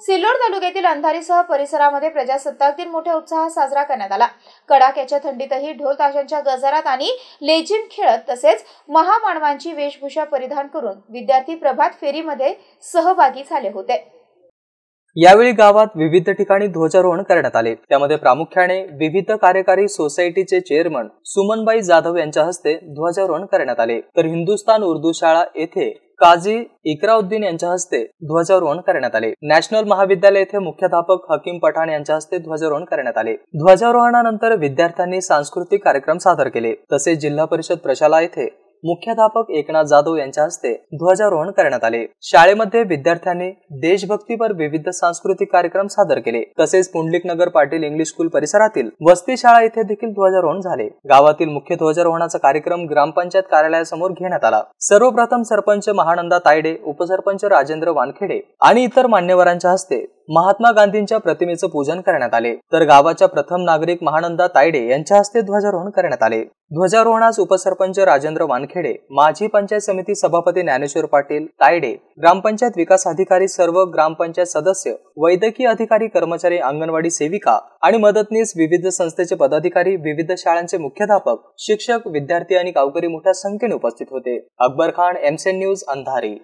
सिल्लोड तालुक्यातील अंधारीसह परिसरामध्ये प्रजासत्ताक दिन मोठ्या उत्साहात साजरा करण्यात आला। कडाक्याच्या थंडीतही ढोल ताशांच्या गजरात आणि लेझिम खेळत तसेच महामानवांची वेशभूषा परिधान करून विद्यार्थी प्रभात फेरीमध्ये सहभागी झाले होते। यावेळी गावात विविध ठिकाणी ध्वजारोहण करण्यात आले। त्यामध्ये प्रामुख्याने विविध कार्यकारी सोसायटीचे चेअरमन सुमनबाई जाधव यांच्या हस्ते ध्वजारोहण करण्यात आले, तर हिंदुस्थान उर्दू शाळा येथे काजी इकराउद्दीन यांच्या हस्ते ध्वजारोहण करण्यात आले। नॅशनल महाविद्यालय येथे मुख्याध्यापक हकीम पठाण यांच्या हस्ते ध्वजारोहण करण्यात आले। ध्वजारोहणानंतर विद्यार्थ्यांनी सांस्कृतिक कार्यक्रम सादर केले। तसेच जिल्हा परिषद प्रशाला येथे मुख्याध्यापक एकनाथ जाधव यांच्या हस्ते ध्वजारोहण करण्यात आले। शाळेमध्ये विद्यार्थ्यांनी देशभक्तीपर विविध सांस्कृतिक कार्यक्रम सादर केले। तसेच पुंडलिक नगर पाटील इंग्लिश स्कूल परिसरातील वस्ती शाळा येथे देखील ध्वजारोहण झाले। गावातील मुख्य ध्वजारोहणाचा कार्यक्रम ग्रामपंचायत कार्यालयासमोर घेण्यात आला। सर्वप्रथम सरपंच महानंदा तायडे, उपसरपंच राजेंद्र वानखेडे आणि इतर मान्यवरांच्या हस्ते महात्मा गांधींच्या प्रतिमेचं पूजन करण्यात आले, तर गावाच्या प्रथम नागरिक महानंदा तायडे यांच्या हस्ते ध्वजारोहण करण्यात आले। ध्वजारोहणास उपसरपंच राजेंद्र वानखेडे, माजी पंचायत समिती सभापती ज्ञानेश्वर पाटील तायडे, ग्रामपंचायत विकास अधिकारी, सर्व ग्रामपंचायत सदस्य, वैद्यकीय अधिकारी, कर्मचारी, अंगणवाडी सेविका आणि मदतनीस, विविध संस्थेचे पदाधिकारी, विविध शाळांचे मुख्याध्यापक, शिक्षक, विद्यार्थी आणि गावकरी मोठ्या संख्येने उपस्थित होते। अकबर खान, एमसीएन न्यूज, अंधारी।